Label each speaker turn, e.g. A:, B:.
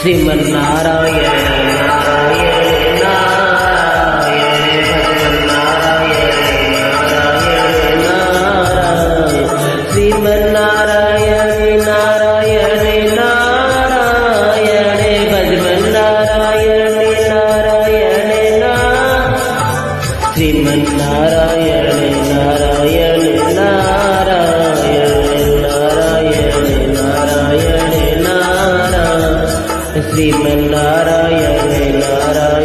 A: Sriman Narayana Narayan Narayan Sriman Narayana Narayan Narayan भजमन्नारायण Narayan Sriman Narayana Narayan Narayan Sriman Narayana Narayan